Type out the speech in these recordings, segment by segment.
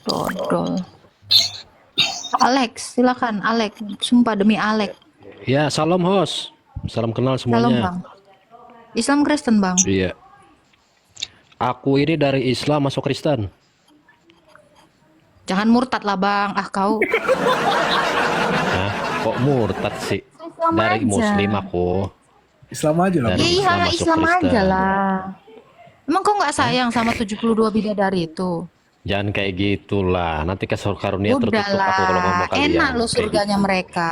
Dodol. Alex, silakan Alex. Sumpah demi Alex. Ya, salam host. Salam kenal Salam semuanya. bang. Islam Kristen bang. Iya. Aku ini dari Islam masuk Kristen. Jangan murtad lah bang. Ah kau. Hah? Kok murtad sih? Islam Dari aja. Muslim aku. Islam aja lah. Dari Iya Islam masuk Islam Kristen. aja lah. Emang kau nggak sayang sama 72 bidadari itu? Jangan kayak gitulah. Nanti karunia tertutup aku kalau ngomong Udahlah, kalian. enak lo Kayak surganya gitu. mereka.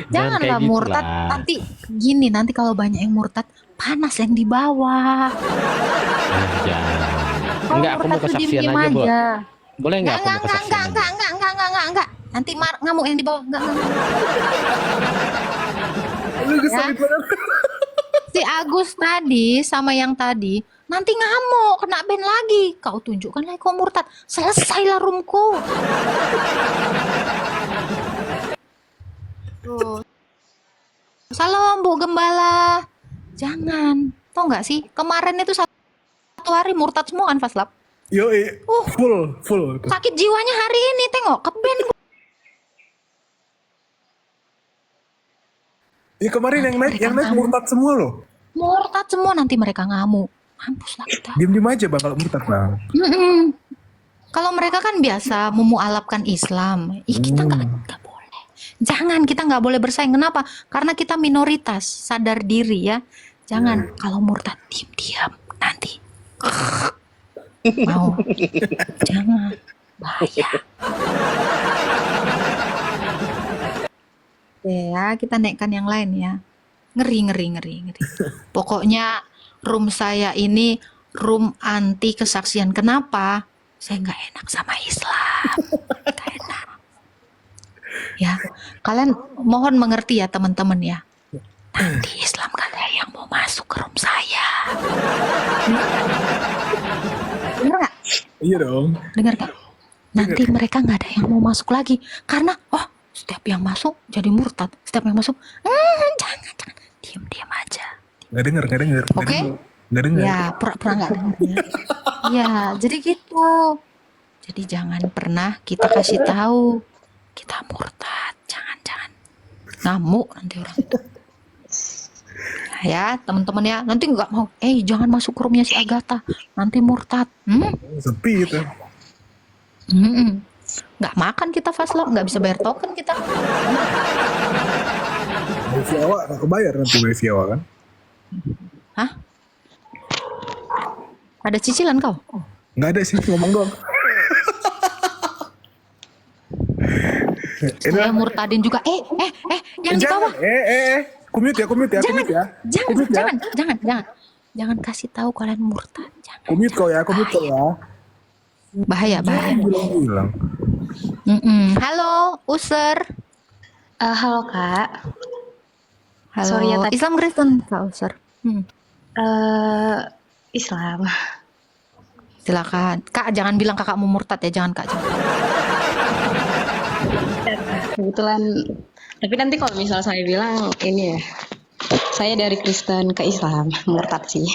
Jangan Janganlah kayak murtad. gitulah. Nanti gini, nanti kalau banyak yang murtad, panas yang di bawah. Jangan. Kalau Enggak, aku mau murtad tuh kesaksian diem-diem aja, Bu. aja. Boleh enggak aku mau Enggak, kesaksian aja? enggak. Nanti ngamuk yang di bawah. Enggak. Lu keselin banget. Si Agus tadi sama yang tadi nanti ngamuk, kena ban lagi. Kau tunjukkan lagi kau murtad. Selesailah roomku. Tuh. Salam Bu Gembala. Jangan. Tau nggak sih? Kemarin itu satu hari murtad semua kan Faslap. Yo, full. Sakit jiwanya hari ini tengok ke ban. Ya kemarin yang naik murtad semua loh. Murtad semua nanti mereka ngamuk. Mampus lah kita. Diem aja bang kalau murtad bang. Mm-mm. Kalau mereka kan biasa memualafkan Islam, kita nggak boleh. Jangan, kita nggak boleh bersaing. Kenapa? Karena kita minoritas, sadar diri ya. Jangan. Kalau murtad diam-diam nanti. Mau? Jangan. Bahaya. Ya, kita naikkan yang lain ya. Ngeri. Pokoknya room saya ini room anti kesaksian. Kenapa? Saya nggak enak sama Islam. Nggak enak. Ya, kalian mohon mengerti ya teman-teman ya. Nanti Islam gak ada yang mau masuk ke room saya. Dengar nggak? Iya dong. Dengar nggak? Nanti mereka nggak ada yang mau masuk lagi karena setiap yang masuk jadi murtad. Setiap yang masuk, jangan. Diam aja. Nggak denger. Oke? Nggak denger. Ya, pura-pura nggak dengar ya. Ya, jadi gitu. Jadi jangan pernah kita kasih tahu kita murtad. Jangan. Ngamuk nanti orang itu. Ya, teman-teman ya. Nanti nggak mau. Jangan masuk ke roomnya si Agatha. Nanti murtad. Sepi itu. Nggak makan kita Faslap. Nggak bisa bayar token kita. Wifi awak nggak kebayar nanti wifi awak kan? Hah? Ada cicilan kau? Nggak ada sih, ngomong doang. Saya murtadin juga. Yang di bawah. Kumute ya. Jangan kasih tahu kalian murtad. Jangan. Kumute kau ya. Bahaya. Bilang. Halo, User. Halo Kak. Halo. Sorry ya, Islam Kristen, Kak User. Islam. Silakan. Kak, jangan bilang kakakmu murtad ya, jangan Kak. Jangan. Kebetulan. Tapi nanti kalau misal saya bilang ini ya, saya dari Kristen ke Islam, murtad sih.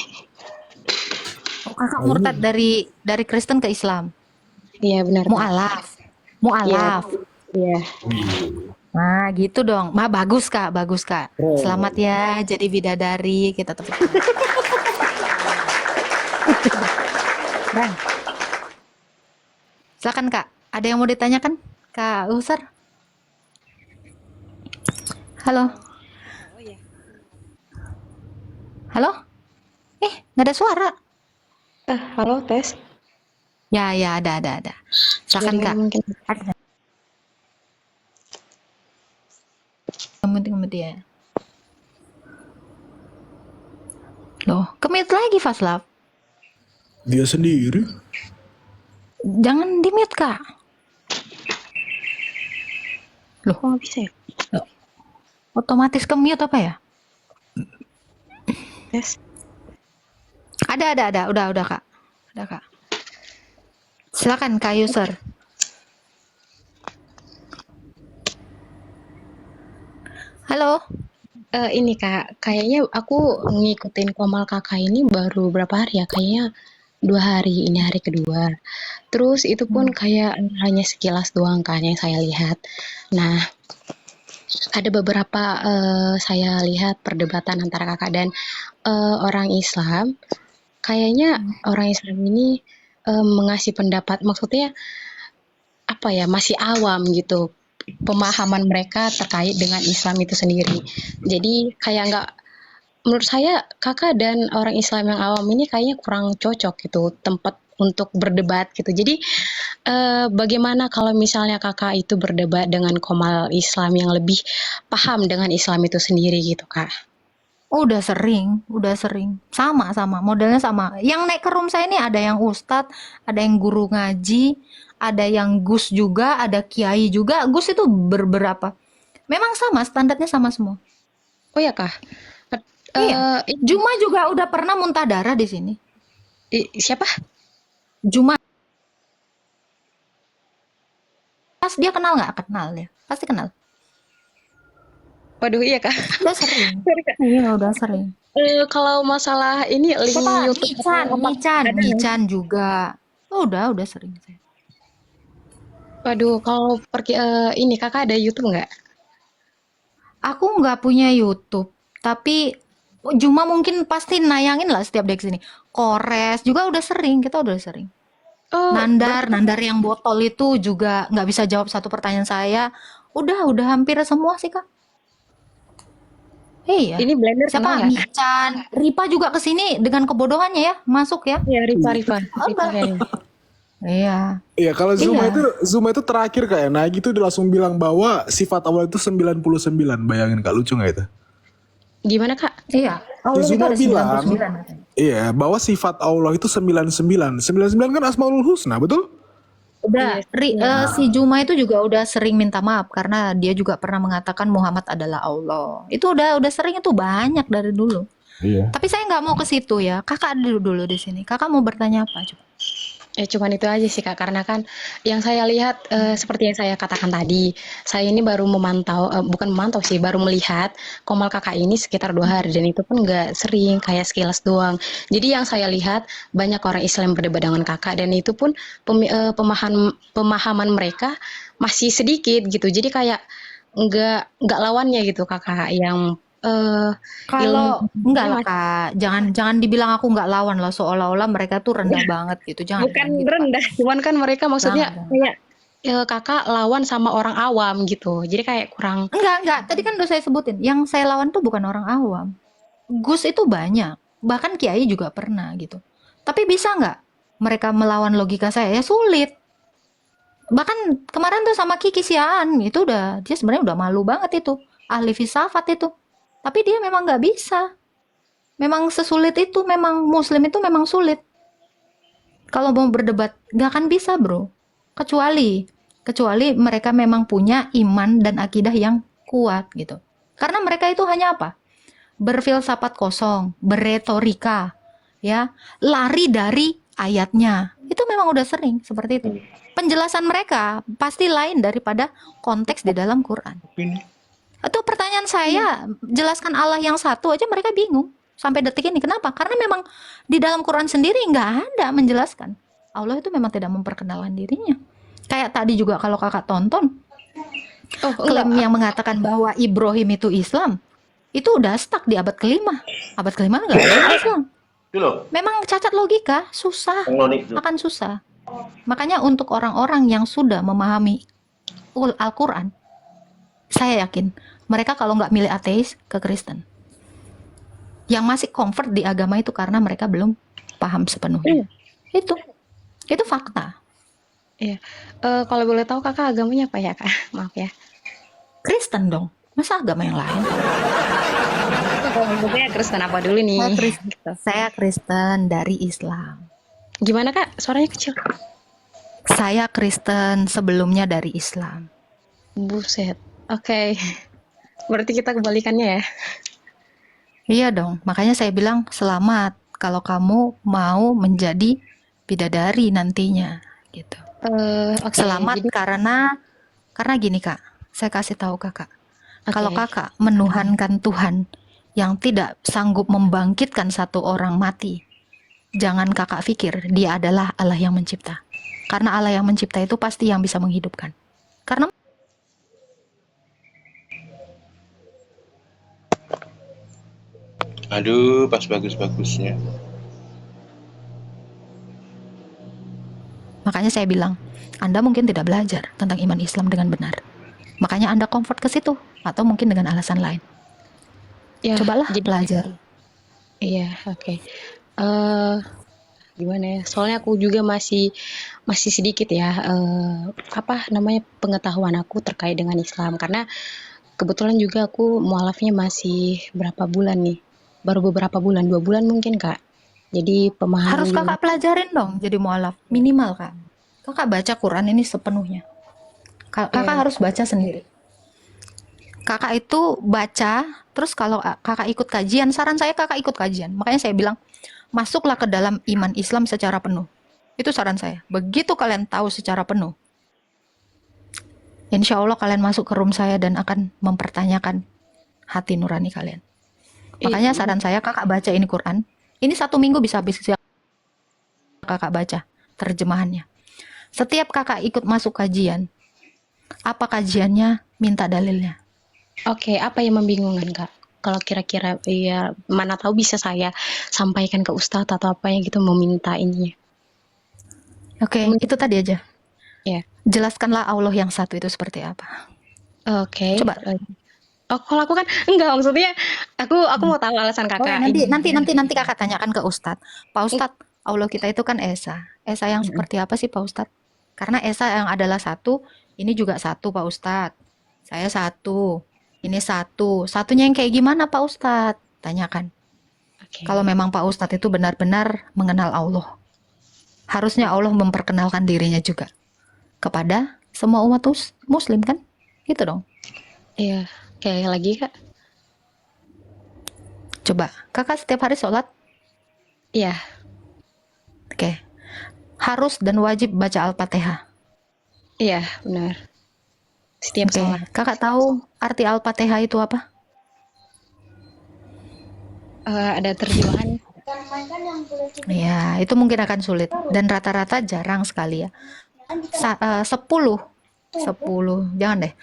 Kakak murtad dari Kristen ke Islam. Iya benar. Mu'alaf. Iya. Nah, gitu dong. Bagus Kak. Selamat ya jadi bidadari. Kita tepuk tangan. Keren. Silakan Kak. Ada yang mau ditanyakan? Kak Usar? Halo. Halo? Nggak ada suara. Halo tes. Ya, ada. Silakan Kak. Mungkin. Ada. Kemudi ya. Loh, kemute lagi Faslap. Dia sendiri. Jangan di-mute Kak. Loh, Oh bisa ya? otomatis ke-mute apa ya? Tes. Ada. Udah Kak. Ada Kak. Silakan Kak User. Halo. Ini Kak, kayaknya aku ngikutin komal kakak ini baru berapa hari ya? Kayaknya 2 hari, ini hari kedua. Terus itu pun kayak hanya sekilas doang kan yang saya lihat. Nah, ada beberapa saya lihat perdebatan antara kakak dan orang Islam. Kayaknya orang Islam ini mengasih pendapat, maksudnya apa ya, masih awam gitu pemahaman mereka terkait dengan Islam itu sendiri. Jadi kayak nggak, menurut saya kakak dan orang Islam yang awam ini kayaknya kurang cocok gitu tempat untuk berdebat gitu. Jadi bagaimana kalau misalnya kakak itu berdebat dengan komal Islam yang lebih paham dengan Islam itu sendiri gitu kak? Oh, udah sering. Sama, modelnya sama. Yang naik ke room saya ini ada yang ustadz, ada yang guru ngaji, ada yang gus juga, ada kiai juga. Gus itu berberapa. Memang sama, standarnya sama semua. Oh ya kak? Iya. Juma juga udah pernah muntah darah di sini. Siapa? Juma. Pas dia kenal nggak? Kenal ya. Pasti kenal. Waduh iya kak. Udah sering. Sorry, Kak. Iya, udah sering. Kalau masalah ini link Siapa? YouTube Mican ada ya? juga. Oh, udah sering saya. Waduh, kalau pergi ini kakak ada YouTube nggak? Aku nggak punya YouTube, tapi Juma mungkin pasti nayangin lah setiap day sini. Kores juga udah sering, kita udah sering. Oh, Nandar yang botol itu juga nggak bisa jawab satu pertanyaan saya. Udah hampir semua sih kak. Iya. ini Blender kenal Siapa? nggak? Mican, Ripa juga kesini dengan kebodohannya ya, masuk ya. Iya, Rifa kayaknya. Iya. Iya, kalau Zuma Iya. itu terakhir kayak naik itu dia langsung bilang bahwa sifat Allah itu 99. Bayangin Kak, lucu nggak itu? Gimana kak? Iya. Allah itu Zuma ada bilang, 99 katanya. iya, bahwa sifat Allah itu 99. 99 kan Asmaul Husna, betul? Udah, si Juma itu juga udah sering minta maaf karena dia juga pernah mengatakan Muhammad adalah Allah. Itu udah sering, itu banyak dari dulu. Iya. Tapi saya nggak mau ke situ ya. Kakak dulu di sini. Kakak mau bertanya apa coba? Cuman itu aja sih kak, karena kan yang saya lihat seperti yang saya katakan tadi, saya ini baru memantau, bukan memantau sih, baru melihat komal kakak ini sekitar 2 hari dan itu pun nggak sering, kayak sekilas doang. Jadi yang saya lihat banyak orang Islam berdebat dengan kakak dan itu pun pemahaman mereka masih sedikit gitu. Jadi kayak nggak lawannya gitu kakak yang Kalau ilmu enggak lah Kak, jangan dibilang aku nggak lawan lah, seolah-olah mereka tuh rendah banget gitu. Jangan bukan gitu, Kak. rendah, cuman kan mereka maksudnya Jangan. kayak kakak lawan sama orang awam gitu. Jadi kayak kurang. Enggak. Tadi kan udah saya sebutin. Yang saya lawan tuh bukan orang awam. Gus itu banyak. Bahkan Kiai juga pernah gitu. Tapi bisa nggak mereka melawan logika saya? Ya sulit. Bahkan kemarin tuh sama Kiki Siaan itu dia sebenarnya udah malu banget itu. Ahli filsafat itu. Tapi dia memang nggak bisa. Memang sesulit itu, memang Muslim itu memang sulit. Kalau mau berdebat, nggak akan bisa bro. Kecuali mereka memang punya iman dan akidah yang kuat gitu. Karena mereka itu hanya apa? Berfilsafat kosong, berretorika, ya, lari dari ayatnya. Itu memang udah sering seperti itu. Penjelasan mereka pasti lain daripada konteks di dalam Quran. Itu pertanyaan saya, jelaskan Allah yang satu aja mereka bingung sampai detik ini. Kenapa? Karena memang di dalam Quran sendiri nggak ada menjelaskan. Allah itu memang tidak memperkenalkan dirinya. Kayak tadi juga kalau kakak tonton, klaim yang mengatakan bahwa Ibrahim itu Islam, itu udah stuck di abad kelima. Abad kelima nggak ada Islam. Memang cacat logika, susah, akan susah. Makanya untuk orang-orang yang sudah memahami Al-Quran, saya yakin mereka kalau nggak milih ateis ke Kristen. Yang masih comfort di agama itu karena mereka belum paham sepenuhnya. Itu fakta. Iya. Kalau boleh tahu kakak agamanya apa ya kak? Maaf ya. Kristen dong. Masa agama yang lain? Maksudnya Kristen apa dulu nih? Saya Kristen dari Islam. Gimana kak? Suaranya kecil. Saya Kristen sebelumnya dari Islam. Buset. Oke. Berarti kita kebalikannya ya? Iya dong. Makanya saya bilang selamat kalau kamu mau menjadi bidadari nantinya, gitu. Oke, Selamat jadi karena gini kak. Saya kasih tahu kakak. Kalau kakak menuhankan Tuhan yang tidak sanggup membangkitkan satu orang mati, jangan kakak pikir dia adalah Allah yang mencipta. Karena Allah yang mencipta itu pasti yang bisa menghidupkan. Karena Aduh, pas bagus-bagusnya. makanya saya bilang, Anda mungkin tidak belajar tentang iman Islam dengan benar. Makanya Anda comfort ke situ, atau mungkin dengan alasan lain. Ya, Cobalah jadi belajar. iya, oke. Eh, Gimana ya? Soalnya aku juga masih masih sedikit ya, apa namanya, pengetahuan aku terkait dengan Islam. Karena kebetulan juga aku mualafnya masih berapa bulan nih? Baru beberapa bulan, 2 bulan mungkin, Kak. Jadi pemahaman Harus juga. kakak pelajarin dong jadi mualaf. Minimal, Kak. Kakak baca Quran ini sepenuhnya. Kakak Ya, harus baca sendiri. Kakak itu baca, terus kalau kakak ikut kajian, saran saya kakak ikut kajian. Makanya saya bilang, masuklah ke dalam iman Islam secara penuh. Itu saran saya. Begitu kalian tahu secara penuh, insya Allah kalian masuk ke room saya dan akan mempertanyakan hati nurani kalian. Makanya saran saya kakak baca ini Quran. Ini 1 minggu bisa habis kakak baca terjemahannya. Setiap kakak ikut masuk kajian, apa kajiannya, minta dalilnya. oke, apa yang membingungkan, Kak? Kalau kira-kira ya mana tahu bisa saya sampaikan ke Ustadz atau apa yang gitu meminta ininya. Oke, itu tadi aja. Ya, Jelaskanlah Allah yang satu itu seperti apa. oke. Coba. Oh, kalau aku kan enggak, maksudnya aku mau tahu alasan Oh, Kakak nanti ini. nanti kakak tanyakan ke Ustadz. Pak Ustadz, Allah kita itu kan Esa. Esa yang seperti apa sih Pak Ustadz? Karena Esa yang adalah satu, ini juga satu Pak Ustadz. Saya satu, ini satu. Satunya yang kayak gimana Pak Ustadz? Tanyakan. Oke. Kalau memang Pak Ustadz itu benar-benar mengenal Allah, harusnya Allah memperkenalkan dirinya juga kepada semua umat Muslim kan? Gitu dong. Iya, kayak lagi, Kak. Coba, kakak setiap hari sholat? Iya, Oke. Harus dan wajib baca Al-Fatihah. iya, benar. Setiap Oke, sholat. kakak tahu arti Al-Fatihah itu apa? Ada terjemahan. Ya, itu mungkin akan sulit dan rata-rata jarang sekali ya. 10, jangan deh.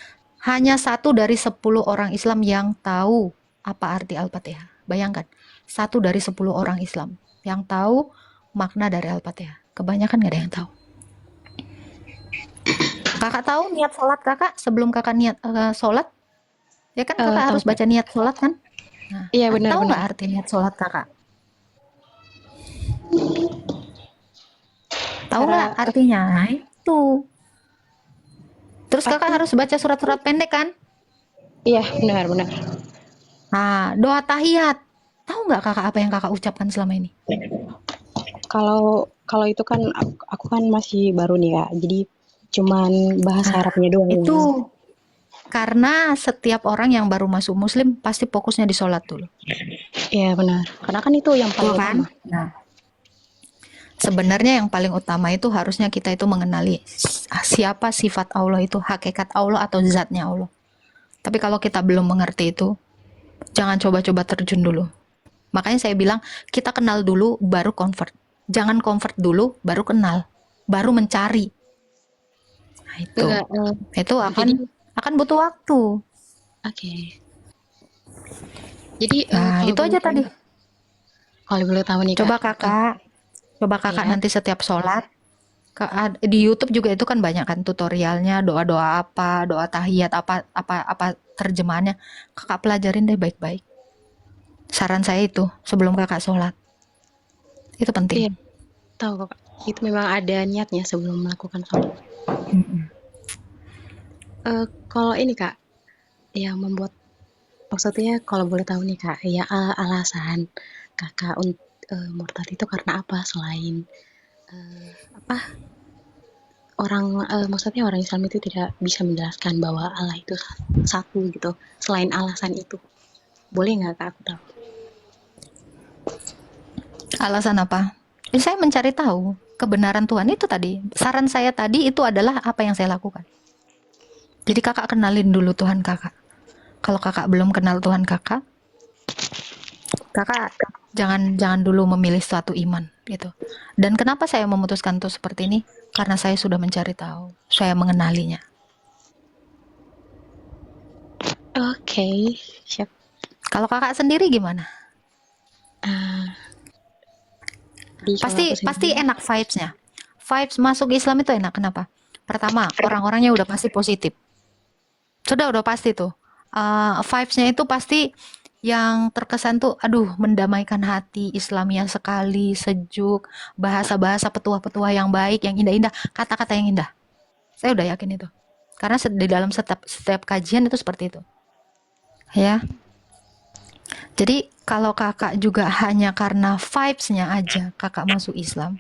Hanya 1 dari 10 orang Islam yang tahu apa arti Al-Fatihah. Bayangkan, 1 dari 10 orang Islam yang tahu makna dari Al-Fatihah. Kebanyakan nggak ada yang tahu. Kakak tahu niat sholat kakak sebelum kakak niat sholat? Ya kan kakak Tahu, harus Kak. baca niat sholat kan? Nah, Iya, benar, tahu benar. nggak arti niat sholat kakak? Tahu nggak Cara artinya? Nah, itu. Terus kakak arti harus baca surat-surat pendek kan? iya, benar, benar. Nah, doa tahiyat. Tahu nggak kakak apa yang kakak ucapkan selama ini? Kalau kalau itu kan aku kan masih baru nih, Kak. Jadi cuman bahasa Arabnya doang. Itu karena setiap orang yang baru masuk Muslim pasti fokusnya di sholat dulu. Iya, benar. Karena kan itu yang paling Betul kan? utama. Nah, sebenarnya yang paling utama itu harusnya kita itu mengenali siapa sifat Allah itu, hakikat Allah atau zatnya Allah. Tapi kalau kita belum mengerti itu, jangan coba-coba terjun dulu. Makanya saya bilang, kita kenal dulu baru convert. Jangan convert dulu baru kenal, baru mencari. Nah, itu. Enggak, Itu jadi akan butuh waktu. oke. Jadi Nah, kalau itu boleh aja tahu, tadi. kalau boleh tahu nih, Coba Kak. kakak Iya. nanti setiap sholat, di YouTube juga itu kan banyak kan tutorialnya, doa-doa apa, doa tahiyat apa terjemahannya. Kakak pelajarin deh baik-baik. Saran saya itu sebelum kakak sholat. Itu penting. Iya, tahu, Kak. Itu memang ada niatnya sebelum melakukan sholat. Mm-mm. Kalau ini, Kak, yang membuat maksudnya kalau boleh tahu nih, Kak, ya alasan Kakak murtad itu karena apa selain apa maksudnya orang Islam itu tidak bisa menjelaskan bahwa Allah itu satu gitu. Selain alasan itu, boleh nggak, Kak, aku tahu? Alasan apa? Saya mencari tahu kebenaran Tuhan itu tadi. Saran saya tadi itu adalah apa yang saya lakukan. Jadi kakak kenalin dulu Tuhan kakak. Kalau kakak belum kenal Tuhan kakak jangan dulu memilih suatu iman. gitu. Dan kenapa saya memutuskan untuk seperti ini? Karena saya sudah mencari tahu, saya mengenalinya. Oke, siap. Kalau kakak sendiri gimana? Ah, di kalau aku Pasti sendiri, enak vibes-nya. Vibes masuk Islam itu enak. Kenapa? Pertama, orang-orangnya udah pasti positif. Udah pasti tuh. Vibes-nya itu pasti yang terkesan tuh, aduh, mendamaikan hati, Islamia sekali, sejuk, bahasa-bahasa petuah-petuah yang baik, yang indah-indah, kata-kata yang indah. Saya udah yakin itu. Karena di dalam setiap kajian itu seperti itu. Ya. Jadi kalau kakak juga hanya karena vibes-nya aja kakak masuk Islam,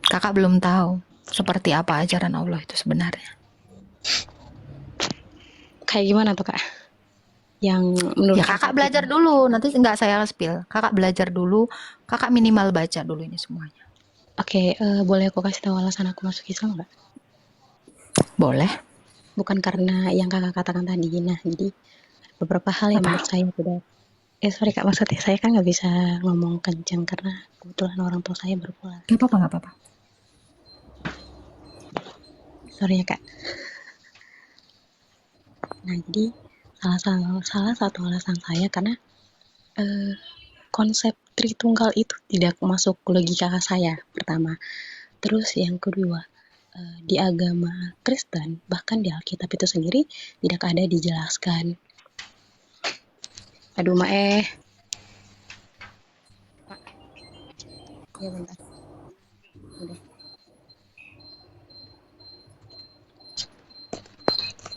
kakak belum tahu seperti apa ajaran Allah itu sebenarnya. kayak gimana tuh Kak? Yang menurut Ya kakak belajar dulu, nanti nggak saya spill. Kakak belajar dulu, kakak minimal baca dulu ini semuanya. Oke, boleh aku kasih tahu alasan aku masuk Islam nggak? Boleh. Bukan karena yang kakak katakan tadi. Nah, jadi beberapa hal yang Apa? menurut saya tidak. Sorry Kak, maksudnya saya kan nggak bisa ngomong kencang karena kebetulan orang tua saya berpulang. Nggak apa-apa. Sorry ya Kak. Nah, jadi salah satu alasan saya karena konsep Tritunggal itu tidak masuk logika saya pertama. Terus yang kedua, di agama Kristen bahkan di Alkitab itu sendiri tidak ada dijelaskan. Aduh Mae. Ya bentar. Udah.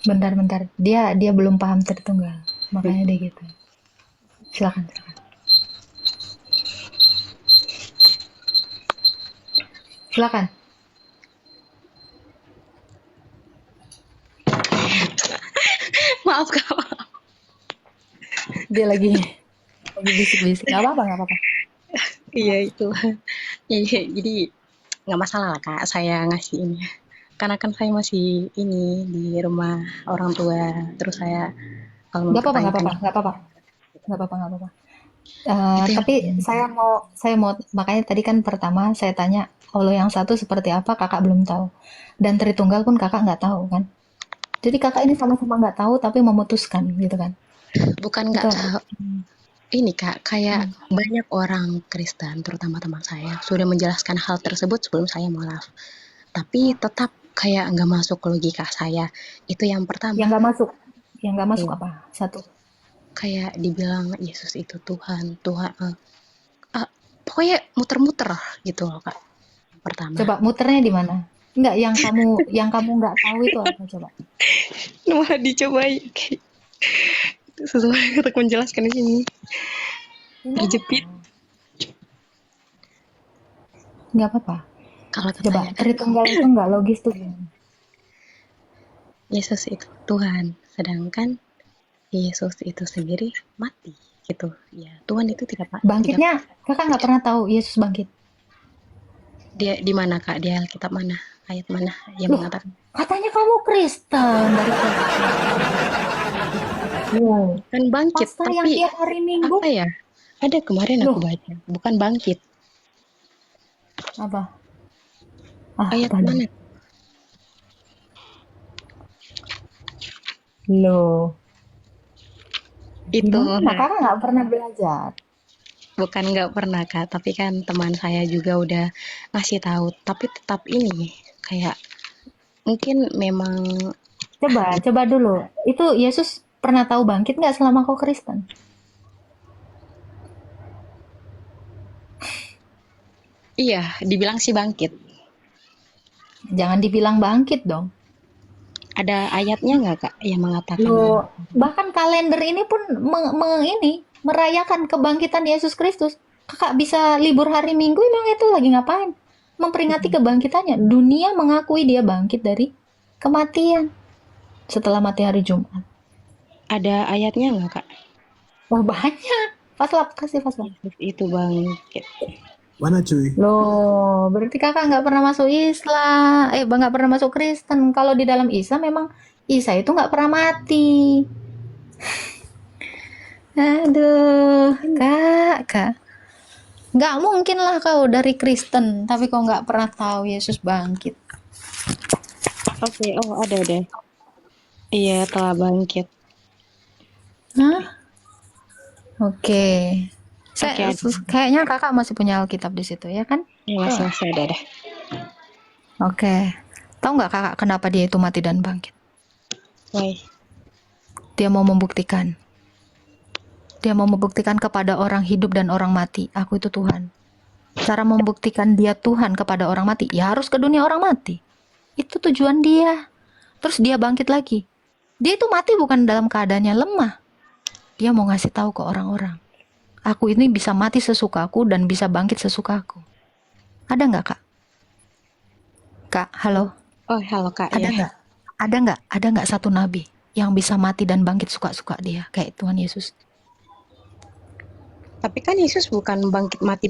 Bentar. Dia belum paham Tritunggal, makanya dia gitu. Silakan. Silakan. Maaf Kak. Dia lagi bisik-bisik. Nggak apa-apa. Iya itu. Ya, jadi nggak masalah lah Kak saya ngasih ini. Karena kan saya masih ini di rumah orang tua. Terus saya kalau Nggak apa-apa. mempertanyakan Nggak apa-apa. itu yang Tapi saya mau makanya tadi kan pertama saya tanya Allah yang satu seperti apa kakak belum tahu, dan Tritunggal pun kakak nggak tahu kan. Jadi kakak ini sama-sama nggak tahu tapi memutuskan gitu kan. bukan Itu nggak tahu. Ini Kak, kayak Hmm. banyak orang Kristen, terutama teman saya, sudah menjelaskan hal tersebut sebelum saya mualaf. Tapi tetap kayak nggak masuk ke logika saya. Itu yang yang pertama. nggak masuk Iya. apa? Satu. Kayak dibilang Yesus itu Tuhan, ah, pokoknya muter-muter gitu loh Kak. Yang pertama. Coba muternya di mana? Nggak, yang kamu nggak tahu itu apa coba? Malah dicobain. Susah untuk menjelaskan di sini. Nggak Terjepit. nggak apa-apa. Kalau Coba katanya kan Tritunggal itu nggak logis tuh gimana? Yesus itu Tuhan, sedangkan Yesus itu sendiri mati gitu. Ya, Tuhan itu tidak Bangkitnya kakak nggak pernah tahu Yesus bangkit. dia di mana Kak? Di Alkitab mana? Ayat mana yang Loh, mengatakan? katanya kamu Kristen dari tadi. Wow. Kan bangkit, Pastor yang tapi tiap hari Minggu apa ya? Ada kemarin aku loh, baca, bukan bangkit. apa? Ayat Tadi. mana? Loh, Itu gimana? Kakak nggak pernah belajar. bukan nggak pernah Kak, tapi kan teman saya juga udah ngasih tahu, tapi tetap ini kayak mungkin memang Coba dulu. Itu Yesus pernah tahu bangkit nggak selama kau Kristen? iya dibilang sih bangkit. Jangan dibilang bangkit dong. Ada ayatnya nggak Kak yang mengatakan Loh, bahkan kalender ini pun merayakan kebangkitan Yesus Kristus. Kakak bisa libur hari Minggu emang itu lagi ngapain? Memperingati kebangkitannya. Dunia mengakui dia bangkit dari kematian setelah mati hari Jumat. ada ayatnya nggak Kak? Oh banyak. Kasih paslap. Yesus itu bangkit. Mana cuy? Loh, berarti kakak nggak pernah masuk Islam. Nggak pernah masuk Kristen. Kalau di dalam Islam memang Isa itu nggak pernah mati. Aduh, kak. Nggak mungkin lah kau dari Kristen, tapi kau nggak pernah tahu Yesus bangkit. Oke, oh ada deh. Iya, telah bangkit. Hah? Oke. Oke, ada. Kayaknya kakak masih punya Alkitab di situ ya kan? Ya, masih ada deh. Oke. Tahu nggak kakak kenapa dia itu mati dan bangkit? Why? Dia mau membuktikan. Dia mau membuktikan kepada orang hidup dan orang mati, aku itu Tuhan. Cara membuktikan dia Tuhan kepada orang mati, ya harus ke dunia orang mati. Itu tujuan dia. Terus dia bangkit lagi. Dia itu mati bukan dalam keadaannya lemah. Dia mau ngasih tahu ke orang-orang. Aku ini bisa mati sesukaku dan bisa bangkit sesukaku. Ada nggak kak? Kak, halo? Oh, halo Kak. Ada Ya. nggak? Ada nggak satu nabi yang bisa mati dan bangkit suka-suka dia kayak Tuhan Yesus? Tapi kan Yesus bukan bangkit mati.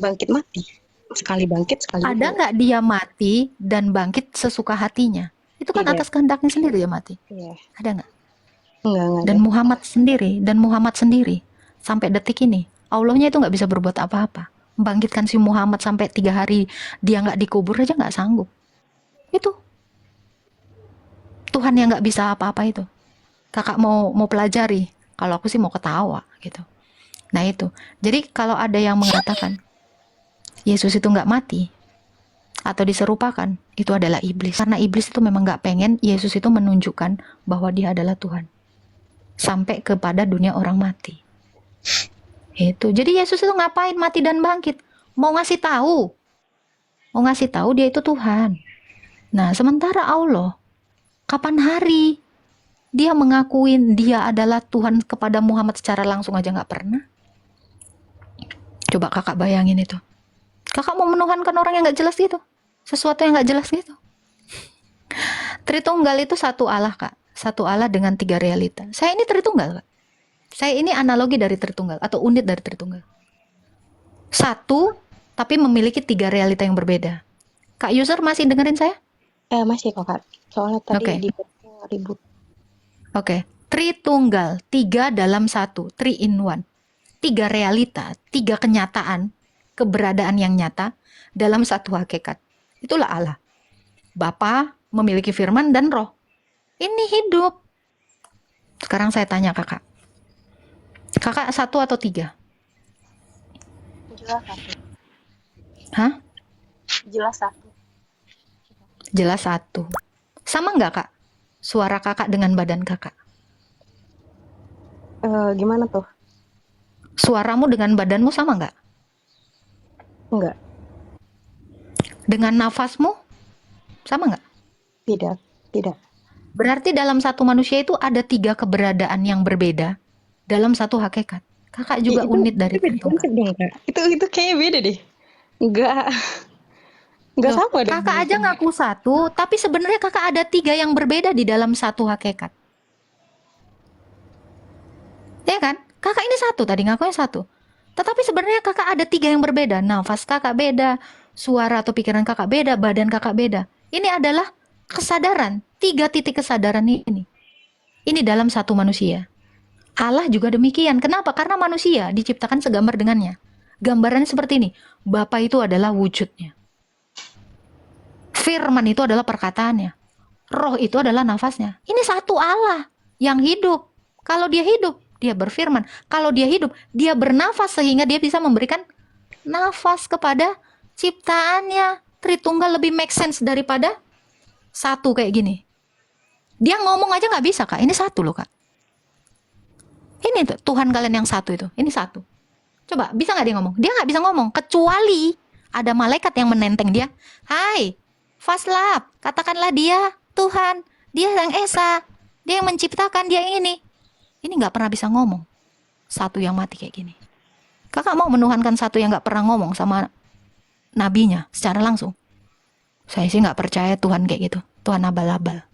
Sekali bangkit, sekali Ada hidup. nggak dia mati dan bangkit sesuka hatinya? Itu kan Tidak. atas kehendaknya sendiri dia mati. Iya. Ada nggak? Enggak Dan ada. Muhammad sendiri sampai detik ini Allahnya itu nggak bisa berbuat apa-apa. Membangkitkan si Muhammad sampai 3 hari dia nggak dikubur aja nggak sanggup. Itu Tuhan yang nggak bisa apa-apa itu. Kakak mau pelajari. Kalau aku sih mau ketawa gitu. Nah itu. Jadi kalau ada yang mengatakan Yesus itu nggak mati atau diserupakan, itu adalah iblis. Karena iblis itu memang nggak pengen Yesus itu menunjukkan bahwa dia adalah Tuhan. Sampai kepada dunia orang mati. Itu. Jadi Yesus itu ngapain mati dan bangkit? Mau ngasih tahu. Mau ngasih tahu dia itu Tuhan. Nah, sementara Allah, kapan hari dia mengakuin dia adalah Tuhan kepada Muhammad secara langsung aja nggak pernah? Coba kakak bayangin itu. Kakak mau menuhankan orang yang nggak jelas gitu. Sesuatu yang nggak jelas gitu. Tritunggal itu satu Allah, Kak. Satu Allah dengan 3 realita. Saya ini Tritunggal, Kak. Saya ini analogi dari Tritunggal atau unit dari Tritunggal. Satu, tapi memiliki 3 realita yang berbeda. Kak user masih dengerin saya? Masih kok Kak. Soalnya tadi Oke. di ribut. Oke. Tritunggal, 3 dalam 1, 3 in 1. 3 realita, 3 kenyataan, keberadaan yang nyata dalam satu hakikat. Itulah Allah. Bapa memiliki firman dan roh. Ini hidup. Sekarang saya tanya kakak. Kakak 1 atau 3? Jelas satu. Hah? Jelas satu. Jelas 1. Sama nggak kak? Suara kakak dengan badan kakak? Gimana tuh? Suaramu dengan badanmu sama nggak? Enggak. Dengan nafasmu? Sama nggak? Tidak. Berarti dalam satu manusia itu ada 3 keberadaan yang berbeda dalam satu hakikat. Kakak juga unit dari Tritunggal. konsep dong, Kak. Itu kayaknya beda deh. Enggak Loh, sama deh. kakak aja ngaku 1, tapi sebenarnya kakak ada 3 yang berbeda di dalam satu hakikat. Ya kan? Kakak ini 1 tadi ngakunya 1. Tetapi sebenarnya kakak ada 3 yang berbeda. Nafas kakak beda, suara atau pikiran kakak beda, badan kakak beda. Ini adalah kesadaran, 3 titik kesadaran ini. Ini dalam satu manusia. Allah juga demikian. Kenapa? Karena manusia diciptakan segambar dengannya. Gambarannya seperti ini. Bapa itu adalah wujudnya. Firman itu adalah perkataannya. Roh itu adalah nafasnya. Ini satu Allah yang hidup. Kalau dia hidup, dia berfirman. Kalau dia hidup, dia bernafas sehingga dia bisa memberikan nafas kepada ciptaannya. Tritunggal lebih make sense daripada 1 kayak gini. Dia ngomong aja nggak bisa, Kak. Ini 1 loh, Kak. Ini tuh, Tuhan kalian yang 1 itu. Ini 1. Coba, bisa nggak dia ngomong? Dia nggak bisa ngomong. Kecuali ada malaikat yang menenteng dia. Hai, Faslab, katakanlah dia Tuhan. Dia yang Esa. Dia yang menciptakan, dia yang ini. Ini nggak pernah bisa ngomong. 1 yang mati kayak gini. Kakak mau menuhankan 1 yang nggak pernah ngomong sama nabinya secara langsung? Saya sih nggak percaya Tuhan kayak gitu. Tuhan abal-abal.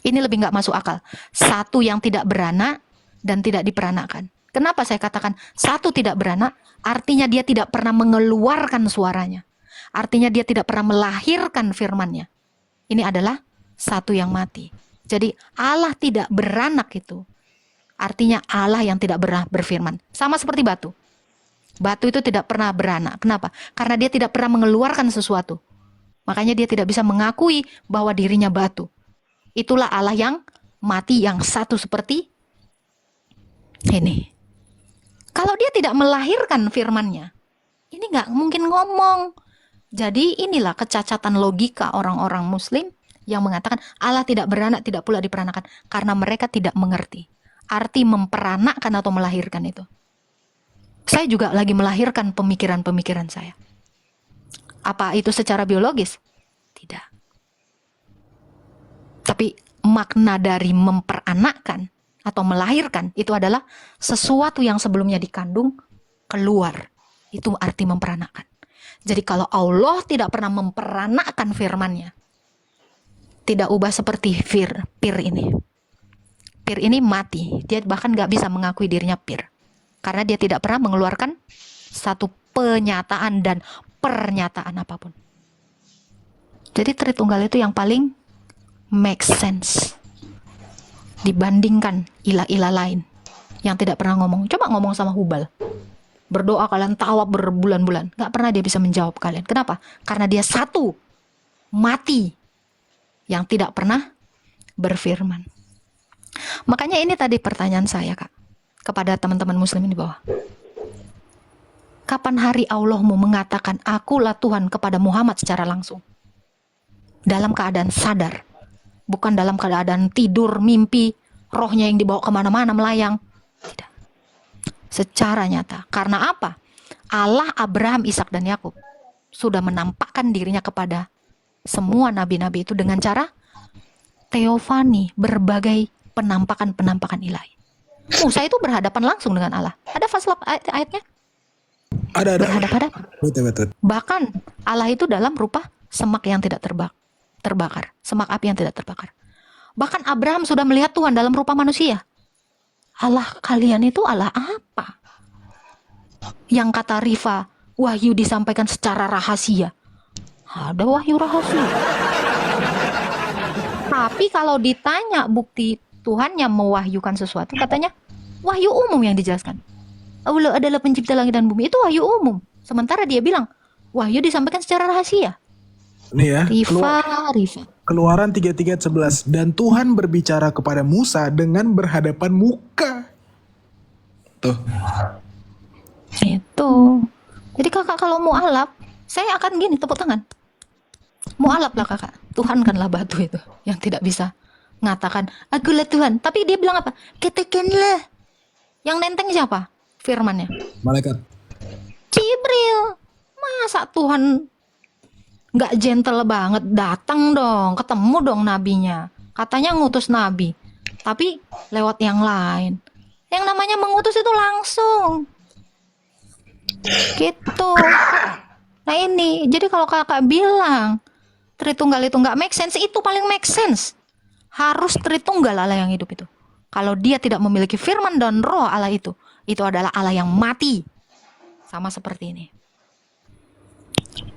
Ini lebih nggak masuk akal. 1 yang tidak beranak dan tidak diperanakan. Kenapa saya katakan 1 tidak beranak? Artinya dia tidak pernah mengeluarkan suaranya. Artinya dia tidak pernah melahirkan firmannya. Ini adalah 1 yang mati. Jadi Allah tidak beranak itu. Artinya Allah yang tidak pernah berfirman. Sama seperti batu. Batu itu tidak pernah beranak. Kenapa? Karena dia tidak pernah mengeluarkan sesuatu. Makanya dia tidak bisa mengakui bahwa dirinya batu. Itulah Allah yang mati, yang satu seperti ini. Kalau dia tidak melahirkan firman-Nya, ini nggak mungkin ngomong. Jadi inilah kecacatan logika orang-orang Muslim yang mengatakan Allah tidak beranak, tidak pula diperanakan. Karena mereka tidak mengerti arti memperanakkan atau melahirkan itu. Saya juga lagi melahirkan pemikiran-pemikiran saya. Apa itu secara biologis? Tidak. Tapi makna dari memperanakkan atau melahirkan itu adalah sesuatu yang sebelumnya dikandung keluar. Itu arti memperanakkan. Jadi kalau Allah tidak pernah memperanakkan firman-Nya, tidak ubah seperti Pir ini. Pir ini mati. Dia bahkan gak bisa mengakui dirinya Pir. Karena dia tidak pernah mengeluarkan satu penyataan dan pernyataan apapun. Jadi Tritunggal itu yang paling make sense dibandingkan ilah-ilah lain yang tidak pernah ngomong. Coba ngomong sama Hubal. Berdoa kalian tawab berbulan-bulan. Gak pernah dia bisa menjawab kalian. Kenapa? Karena dia satu. Mati. Yang tidak pernah berfirman. Makanya ini tadi pertanyaan saya, Kak. Kepada teman-teman muslimin di bawah. Kapan hari Allah mau mengatakan akulah Tuhan kepada Muhammad secara langsung? Dalam keadaan sadar. Bukan dalam keadaan tidur, mimpi, rohnya yang dibawa kemana-mana melayang. Tidak. Secara nyata. Karena apa? Allah, Abraham, Ishak, dan Yakub sudah menampakkan dirinya kepada semua nabi-nabi itu dengan cara teofani, berbagai penampakan-penampakan ilahi. Musa itu berhadapan langsung dengan Allah. Ada faslap ayatnya? Ada. Berhadapan-hadapan. Betul. Bahkan Allah itu dalam rupa semak yang tidak terbakar. Semak api yang tidak terbakar. Bahkan Abraham sudah melihat Tuhan dalam rupa manusia. Allah kalian itu Allah apa? Yang kata Rifa, wahyu disampaikan secara rahasia. Ada wahyu rahasia. Tapi kalau ditanya bukti Tuhannya mewahyukan sesuatu, katanya wahyu umum yang dijelaskan. Allah adalah pencipta langit dan bumi. Itu wahyu umum. Sementara dia bilang, wahyu disampaikan secara rahasia. Nih ya, Rifa. Keluaran 33:11. Dan Tuhan berbicara kepada Musa dengan berhadapan muka. Tuh. Itu. Jadi kakak kalau mau alap, saya akan gini, tepuk tangan. Mau alap lah kakak. Tuhan kanlah batu itu yang tidak bisa mengatakan akulah Tuhan. Tapi dia bilang apa? Katakanlah. Yang nenteng siapa? Firmannya. Malaikat. Jibril. Masa Tuhan nggak gentle banget? Datang dong, ketemu dong nabinya. Katanya ngutus nabi, tapi lewat yang lain. Yang namanya mengutus itu langsung. Gitu. Nah ini, jadi kalau kakak bilang Tritunggal itu nggak make sense, itu paling make sense. Harus Tritunggal Allah yang hidup itu. Kalau dia tidak memiliki firman dan roh Allah itu adalah Allah yang mati. Sama seperti ini.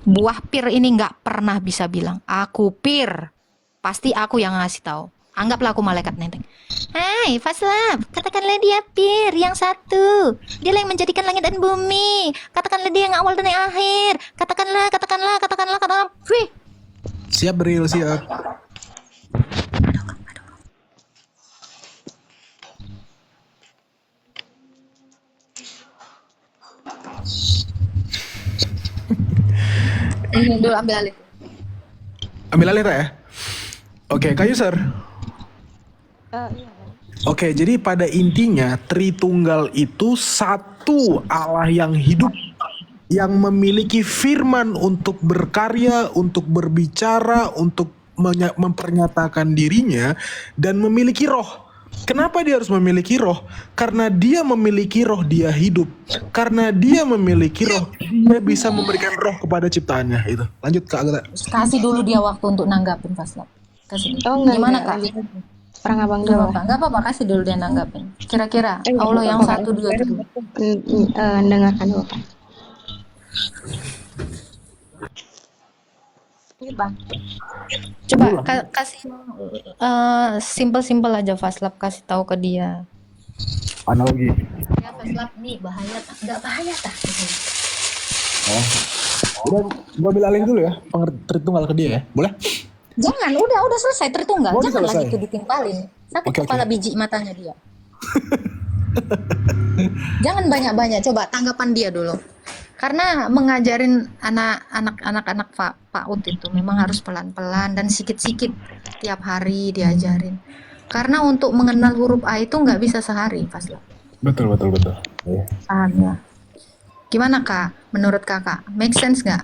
Buah pir ini nggak pernah bisa bilang, aku pir. Pasti aku yang ngasih tahu. Anggaplah aku malaikat nenteng. Hai Faslab, katakanlah dia pir yang satu. Dialah yang menjadikan langit dan bumi. Katakanlah dia yang awal dan yang akhir. Katakanlah. Wih. Siap Bril, siap. Dulu ambil alih. Ambil alih tak ya? Oke, Kak User. Iya. Oke, jadi pada intinya Tritunggal itu satu Allah yang hidup, yang memiliki firman untuk berkarya, untuk berbicara, untuk mempernyatakan dirinya, dan memiliki roh. Kenapa dia harus memiliki roh? Karena dia memiliki roh, dia hidup. Karena dia memiliki roh, dia bisa memberikan roh kepada ciptaannya. Itu. Lanjut Kak Agatha. Kasih dulu dia waktu untuk nanggapin Faslab. Kasih dulu. Oh enggak. Gimana Kak? Orang abang Gak dulu. apa-apa, nggak apa-apa, kasih dulu dia nanggapin. Kira-kira Allah yang satu dua tiga. Dengarkan dulu Pak. Ini Bang. Coba kasih simple-simple aja Faslab, kasih tahu ke dia. Analogi. Ya Faslap nih bahaya tak? Nggak bahaya tak? Oh. Udah, gua ambil alih dulu ya, Tritunggal ke dia ya. Boleh? Jangan, udah selesai Tritunggal. Oh, udah Jangan selesai. lagi ke ditimpalin. Sakit Oke, kepala oke. biji matanya dia. Jangan banyak-banyak. Coba tanggapan dia dulu. Karena mengajarin anak-anak PAUD itu memang harus pelan-pelan dan sikit-sikit tiap hari diajarin. Karena untuk mengenal huruf A itu nggak bisa sehari, Faslap. Betul. Iya. Paham ya? Gimana Kak? Menurut Kakak, make sense nggak?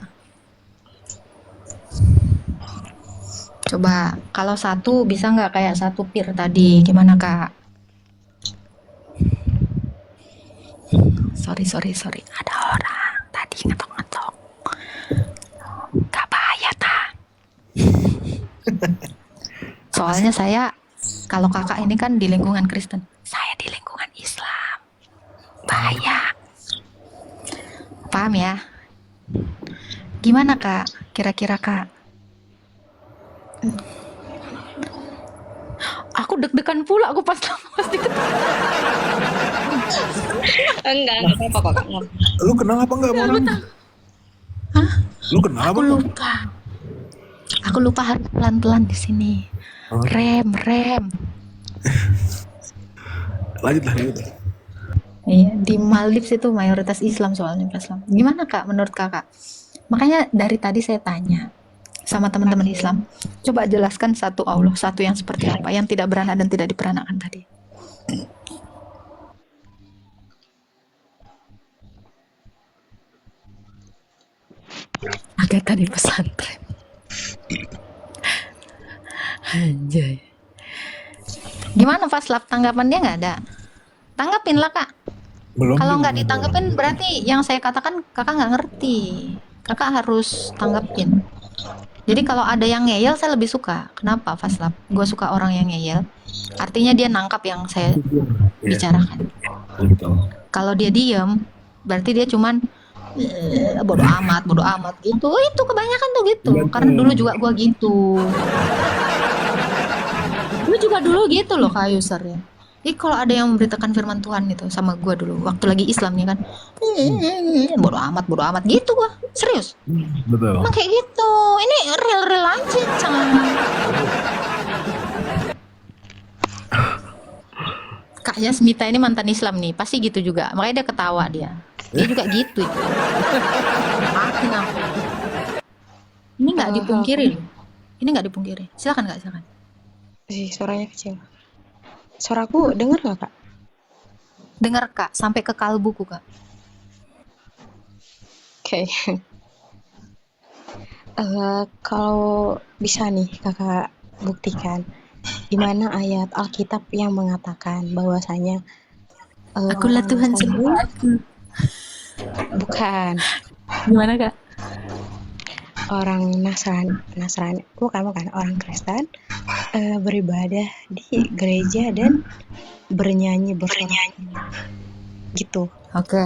Coba kalau satu bisa nggak kayak satu pir tadi? Gimana Kak? Sorry. Ada orang tadi ngetok-ngetok. Gak bahaya tak? Soalnya saya, kalau kakak ini kan di lingkungan Kristen, saya di lingkungan Islam. Bahaya. Paham ya? Gimana Kak? Kira-kira Kak? Aku deg-degan pula aku pas diketahui. Enggak apa-apa kok, Kak. Nggak apa-apa. Lu kenal apa enggak sama orangnya? Lu kenal apa Aku enggak? lupa. Aku lupa harus pelan-pelan di sini. Oh. Rem. Lanjut lah. Iya, di Maldives itu mayoritas Islam soalnya Islam. Gimana Kak menurut Kakak? Makanya dari tadi saya tanya sama teman-teman Islam, coba jelaskan satu Allah, satu yang seperti apa, yang tidak beranak dan tidak diperanakan tadi. Agak tadi pesantren. Anjay. Gimana Faslap, tanggapan dia nggak ada? Tanggapin lah Kak. Belum. Kalau nggak ditanggapin berarti yang saya katakan kakak nggak ngerti. Kakak harus tanggapin. Jadi kalau ada yang ngeyel saya lebih suka. Kenapa Faslap? Gue suka orang yang ngeyel. Artinya dia nangkap yang saya bicarakan. Kalau dia diem, berarti dia cuman bodo amat gitu. Itu kebanyakan tuh gitu. Karena dulu juga gue gitu. Gue juga dulu gitu loh Kak user ya. Jadi kalau ada yang memberitakan firman Tuhan itu sama gue dulu waktu lagi Islam nih kan, bodo amat gitu gue, serius. Betul. Emang kayak gitu. Ini real aja, jangan. Kak Yasmita ini mantan Islam nih, pasti gitu juga. Makanya dia ketawa dia. Dia juga gitu. Maafin aku. Ini nggak dipungkiri loh. Ini nggak dipungkiri. Silakan Kak, silakan. Suaranya kecil. Suaraku dengar nggak Kak? Dengar Kak, sampai ke kalbuku Kak. Oke. Kalau bisa nih Kakak buktikan di mana ayat Alkitab yang mengatakan bahwasanya Akulah orang Tuhan Nasrani- sembuhku. bukan Gimana Kak? orang Nasrani bukan orang Kristen beribadah di gereja dan bernyanyi bersorak gitu. Oke.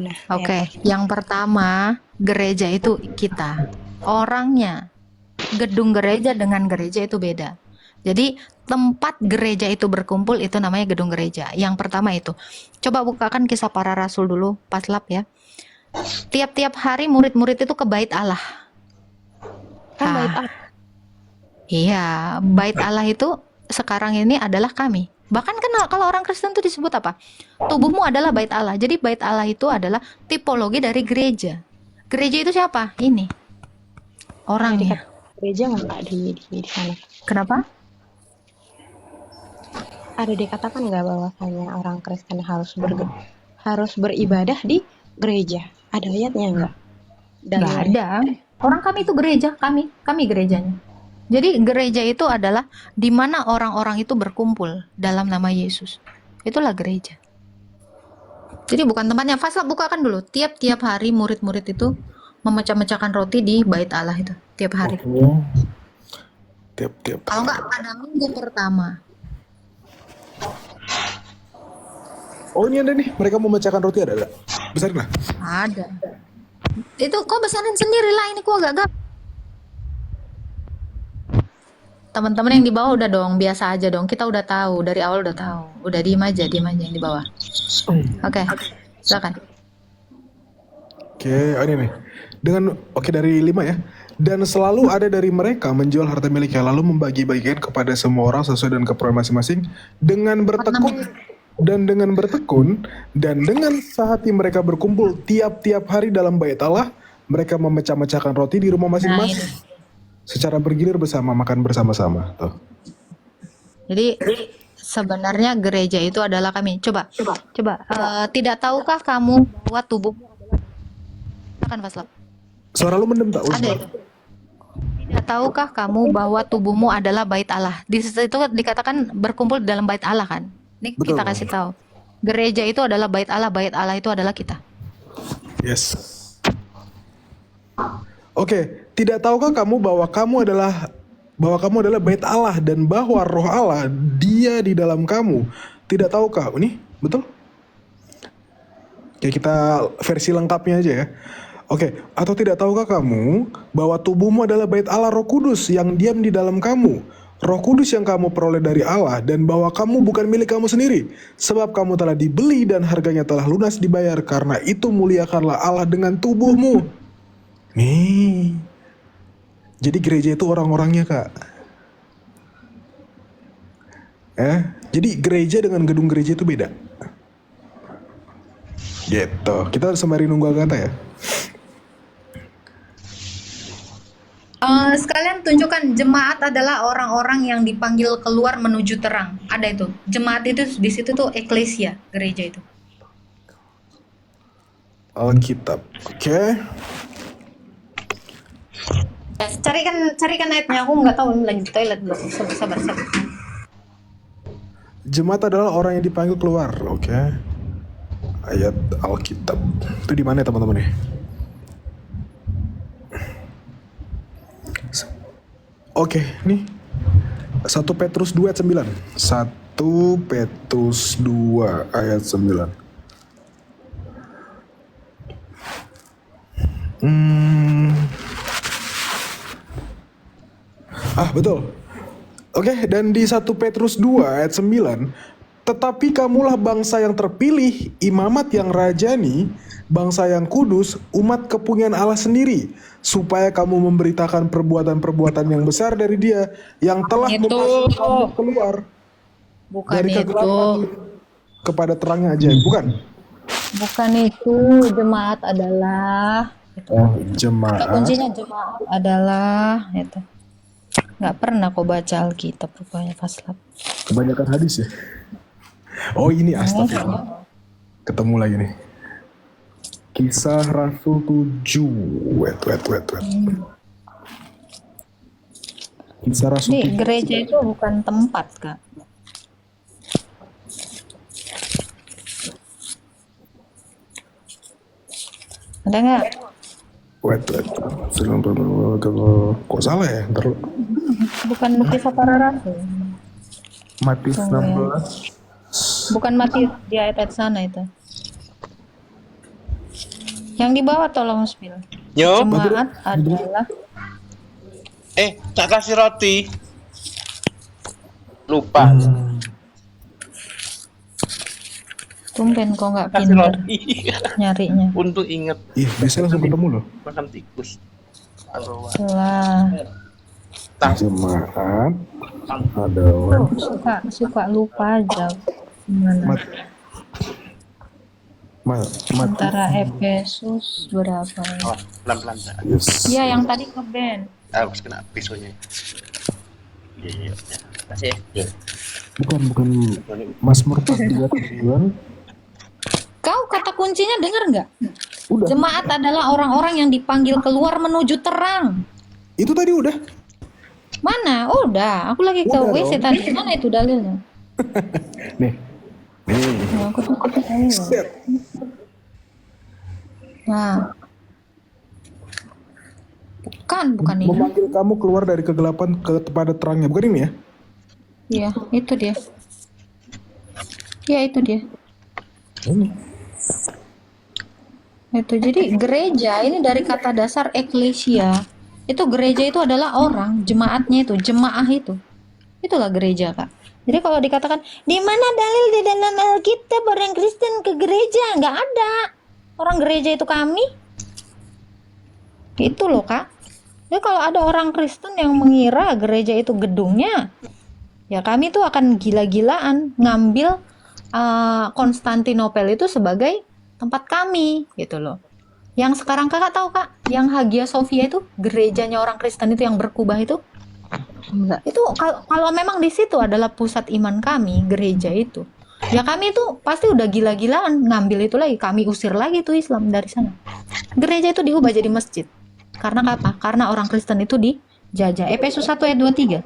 Nah, Oke, yang pertama gereja itu kita, orangnya. Gedung gereja dengan gereja itu beda. Jadi tempat gereja itu berkumpul itu namanya gedung gereja. Yang pertama itu. Coba bukakan Kisah Para Rasul dulu, Paslap ya. Tiap-tiap hari murid-murid itu ke bait Allah. kan Ah. bait Allah. Iya, bait Allah itu sekarang ini adalah kami. Bahkan kan kalau orang Kristen itu disebut apa? Tubuhmu adalah bait Allah. Jadi bait Allah itu adalah tipologi dari gereja. Gereja itu siapa? Ini. Orangnya. Gereja nggak Kak di sana? Kenapa? Ada dikatakan nggak bahwasanya orang Kristen harus beribadah di gereja? Ada ayatnya nggak? Nggak ada. Orang kami itu gereja, kami gerejanya. Jadi gereja itu adalah di mana orang-orang itu berkumpul dalam nama Yesus. Itulah gereja. Jadi bukan tempatnya. Faslap bukakan dulu. Tiap-tiap hari murid-murid itu memecah-mecahkan roti di bait Allah itu. Tiap hari. Tiap. Kalau nggak pada minggu pertama. Oh ini ada nih, mereka mau memecahkan roti ada. Besarin lah. Ada. Itu kok besarin sendiri lah. Ini kok agak Teman-teman yang di bawah udah dong, biasa aja dong. Kita udah tahu, dari awal udah tahu. Udah diem aja yang di bawah. Oke, silakan. Oke, ini nih. Dari 5 ya. Dan selalu ada dari mereka menjual harta miliknya lalu membagi-bagikan kepada semua orang sesuai dengan keperluan masing-masing dengan bertekun dan dengan sehati mereka berkumpul tiap-tiap hari dalam bait Allah, mereka memecah-mecahkan roti di rumah masing-masing secara bergilir bersama, makan bersama-sama. Tuh. Jadi sebenarnya gereja itu adalah kami. Coba. Tidak tahukah kamu bahwa tubuh akan Faslab? Suara lu mendem tak? Ada itu. Tidak tahukah kamu bahwa tubuhmu adalah bait Allah? Di situ itu dikatakan berkumpul di dalam bait Allah kan? Ini Betul. kita kasih tahu. Gereja itu adalah bait Allah itu adalah kita. Yes. Oke, tidak tahukah kamu bahwa kamu adalah bait Allah dan bahwa Roh Allah dia di dalam kamu? Tidak tahukah? Ini betul? Oke, kita versi lengkapnya aja ya. Oke, atau tidak tahukah kamu bahwa tubuhmu adalah bait Allah Roh Kudus yang diam di dalam kamu? Roh Kudus yang kamu peroleh dari Allah dan bahwa kamu bukan milik kamu sendiri, sebab kamu telah dibeli dan harganya telah lunas dibayar. Karena itu muliakanlah Allah dengan tubuhmu. Nih. Jadi gereja itu orang-orangnya, Kak. Jadi gereja dengan gedung gereja itu beda. Gitu. Kita sembari nunggu Agatha ya. Sekalian tunjukkan jemaat adalah orang-orang yang dipanggil keluar menuju terang. Ada itu. Jemaat itu di situ tuh eklesia, gereja itu. Alkitab. Oke. Carikan ayatnya. Aku nggak tahu, lagi di toilet belum. Sabar. Jemaat adalah orang yang dipanggil keluar. Oke. Ayat Alkitab. Itu di mana ya, teman-teman ya? Oke, nih 1 Petrus 2 ayat 9. 1 Petrus 2 ayat 9. Betul. Oke, dan di 1 Petrus 2 ayat 9, tetapi kamulah bangsa yang terpilih, imamat yang rajani, bangsa yang kudus, umat kepunyaan Allah sendiri, supaya kamu memberitakan perbuatan-perbuatan yang besar dari Dia yang telah memasuk kamu keluar Bukan dari itu. kegelapan kepada terangnya ajaib. Bukan itu. Jemaat adalah itu. Jemaat. Kuncinya jemaat adalah itu. Nggak pernah kau baca Alkitab rupanya, Faslab. Kebanyakan hadis ya. Oh ini astagfirullah. Ketemu lagi nih. Kisah Rasul 7. Wait. Kisah Rasul Jadi 7. gereja itu bukan tempat, Kak. Ada nggak? Wait. Kok salah ya? Ntar lu. Bukan kisah para rasul. Matius 16. Bukan mati di ayat sana itu. Yang di bawah tolong spill. Yo, Jemaat adalah tak kasih roti. Lupa. tumben kok nggak Kasih pinter roti. nyarinya. Untuk inget Ih, biasanya langsung ketemu loh. makan tikus. Aduh, Setelah Jemaat adalah suka lupa aja gimana. Antara Efesus berapa ya? oh, pelan-pelan. Yes. Iya yang tadi ke band. Harus kena pisaunya. Iya. Kasih ya. Bukan Mazmur 43:9. Kau kata kuncinya dengar nggak? Udah. Jemaat adalah orang-orang yang dipanggil keluar menuju terang. Itu tadi udah. Mana? Udah. Aku lagi ke Udah WC dong. tadi. Mana itu dalilnya? Nih. Nah, aku tuh dalil. Set. Nah. Bukan ini. Memanggil kamu keluar dari kegelapan kepada terangnya. Bukan ini ya? Iya, itu dia. Iya, itu dia. Itu jadi gereja ini dari kata dasar eklesia. Itu gereja itu adalah orang, jemaatnya itu, jemaah itu. Itulah gereja, Kak. Jadi kalau dikatakan, di mana dalil di dalam Alkitab orang Kristen ke gereja? Nggak ada. Orang gereja itu kami. Itu loh, Kak. Jadi kalau ada orang Kristen yang mengira gereja itu gedungnya, ya kami tuh akan gila-gilaan ngambil Konstantinopel itu sebagai tempat kami, gitu loh. Yang sekarang Kakak tahu, Kak, yang Hagia Sophia itu gerejanya orang Kristen itu yang berkubah itu. Enggak. Itu kalau memang di situ adalah pusat iman kami, gereja itu. Ya kami itu pasti udah gila-gilaan ngambil itu lagi, kami usir lagi tuh Islam dari sana. Gereja itu diubah jadi masjid. Karena apa? Karena orang Kristen itu dijajah. Efesus 1 ayat 23.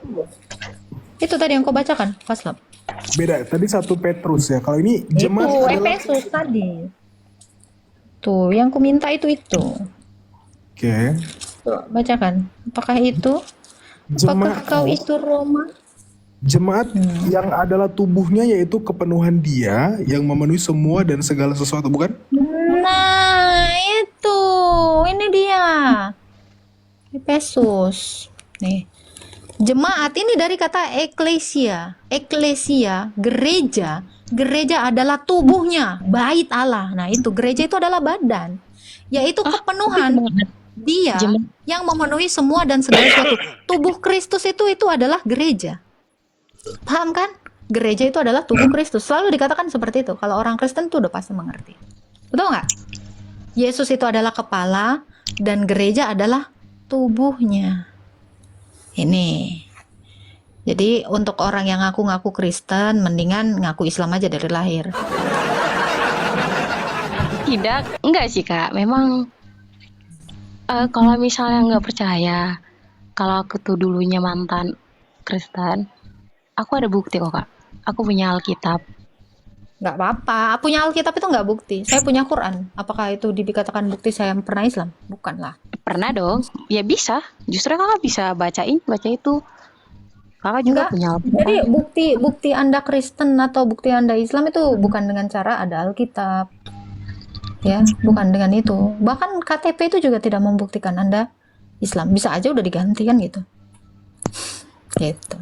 Itu tadi yang kau bacakan, Paslam. Beda, tadi 1 Petrus ya. Kalau ini Itu jemaat adalah Efesus tadi. Tuh, yang ku minta itu. oke. Tuh, bacakan. Apakah itu? Apakah kau itu Roma? Jemaat yang adalah tubuhnya yaitu kepenuhan Dia yang memenuhi semua dan segala sesuatu, bukan? Nah, itu. Ini dia. Efesus. Nih. Jemaat ini dari kata eklesia. Eklesia, gereja. Gereja adalah tubuhnya, bait Allah. Nah, itu gereja itu adalah badan. Yaitu kepenuhan Dia Jemaat. yang memenuhi semua dan segala sesuatu. Tubuh Kristus itu adalah gereja. Paham kan? Gereja itu adalah tubuh Kristus. Selalu dikatakan seperti itu. Kalau orang Kristen tuh udah pasti mengerti. Betul nggak? Yesus itu adalah kepala dan gereja adalah tubuhnya. Ini. Jadi untuk orang yang ngaku-ngaku Kristen, mendingan ngaku Islam aja dari lahir. Tidak, enggak sih Kak. Memang kalau misalnya nggak percaya, kalau aku tuh dulunya mantan Kristen, aku ada bukti kok Kak. Aku punya Alkitab. Nggak apa-apa. Punya Alkitab itu nggak bukti. Saya punya Quran. Apakah itu dikatakan bukti saya pernah Islam? Bukanlah. Pernah dong? Ya bisa. Justru Kakak bisa baca itu. Kakak juga Enggak. punya Alkitab. Jadi bukti Anda Kristen atau bukti Anda Islam itu bukan dengan cara ada Alkitab. Ya, bukan dengan itu. Bahkan KTP itu juga tidak membuktikan Anda Islam. Bisa aja udah diganti kan gitu. Gitu.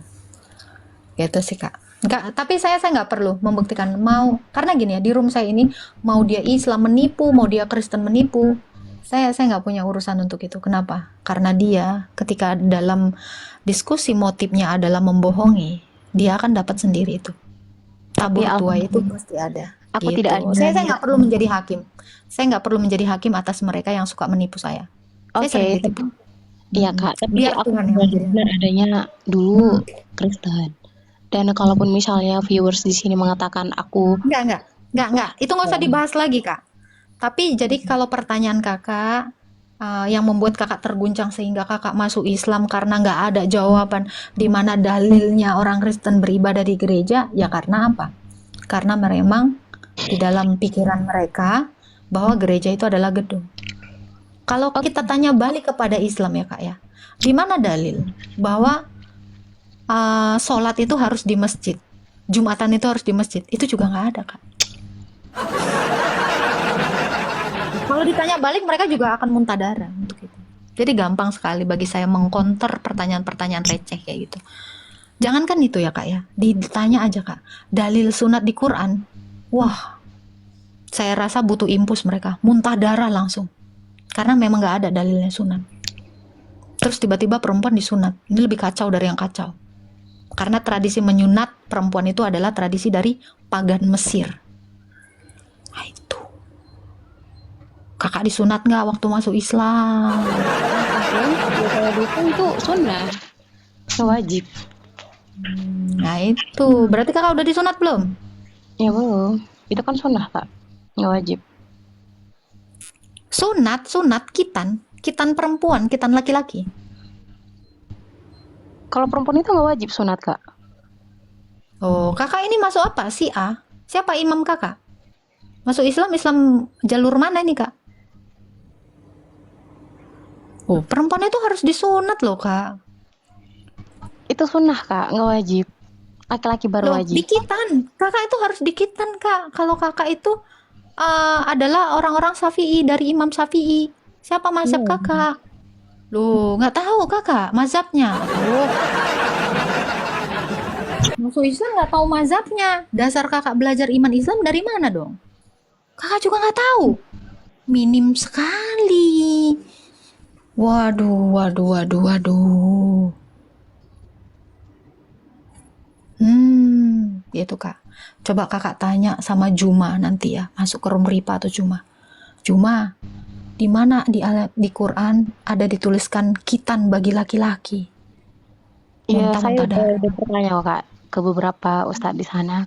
Gitu sih, Kak. Enggak, tapi saya nggak perlu membuktikan mau, karena gini ya, di room saya ini mau dia Islam menipu, mau dia Kristen menipu, saya nggak punya urusan untuk itu. Kenapa? Karena dia ketika dalam diskusi motifnya adalah membohongi, dia akan dapat sendiri itu. Tabur Ya, tua itu pasti ada. Aku Gitu. tidak ada Saya niat. nggak perlu menjadi hakim. Saya nggak perlu menjadi hakim atas mereka yang suka menipu saya. Saya Oke, sering ditipu. iya Kak. Tapi Biar aku Tuhan yang menjadi benar adanya dulu Kristen. Dan kalaupun misalnya viewers di sini mengatakan aku Enggak. Itu nggak usah dibahas lagi, Kak. Tapi jadi kalau pertanyaan Kakak yang membuat Kakak terguncang sehingga Kakak masuk Islam karena nggak ada jawaban di mana dalilnya orang Kristen beribadah di gereja, ya karena apa? Karena memang di dalam pikiran mereka bahwa gereja itu adalah gedung. Kalau kita tanya balik kepada Islam ya, Kak ya, di mana dalil bahwa sholat itu harus di masjid, Jumatan itu harus di masjid? Itu juga nggak ada, Kak. Kalau ditanya balik mereka juga akan muntah darah untuk itu. Jadi gampang sekali bagi saya mengkonter pertanyaan-pertanyaan receh kayak gitu. Jangankan itu ya, Kak ya, ditanya aja, Kak, dalil sunat di Quran. Wah, saya rasa butuh impus mereka, muntah darah langsung. Karena memang nggak ada dalilnya sunat. Terus tiba-tiba perempuan disunat. Ini lebih kacau dari yang kacau. Karena tradisi menyunat perempuan itu adalah tradisi dari pagan Mesir. Nah itu. Kakak disunat nggak waktu masuk Islam? ya kalau itu sunnah, nggak wajib. Nah itu. Berarti kakak udah disunat belum? Ya belum. Itu kan sunnah Kak, nggak wajib. Sunat, kitan perempuan, kitan laki-laki. Kalau perempuan itu nggak wajib sunat Kak. Oh, kakak ini masuk apa? Si A? Siapa imam kakak? Masuk Islam jalur mana ini, Kak? Oh, perempuan itu harus disunat loh, Kak. Itu sunnah Kak, nggak wajib. Laki-laki baru Loh, wajib. dikitan. Kakak itu harus dikitan, Kak. Kalau kakak itu adalah orang-orang Syafi'i, dari Imam Syafi'i. Siapa mazhab kakak? Loh, nggak tahu kakak mazhabnya. Loh, masuk Islam nggak tahu mazhabnya. Dasar kakak belajar iman Islam dari mana dong? Kakak juga nggak tahu. Minim sekali. Waduh, waduh, waduh, waduh. Gitu kak. Coba kakak tanya sama Juma nanti ya, masuk ke room Ripa atau Juma. Juma, di mana di Quran ada dituliskan khitan bagi laki-laki? Iya, saya Muntah-muntah darah. udah bertanya kok, Kak, ke beberapa ustadz di sana,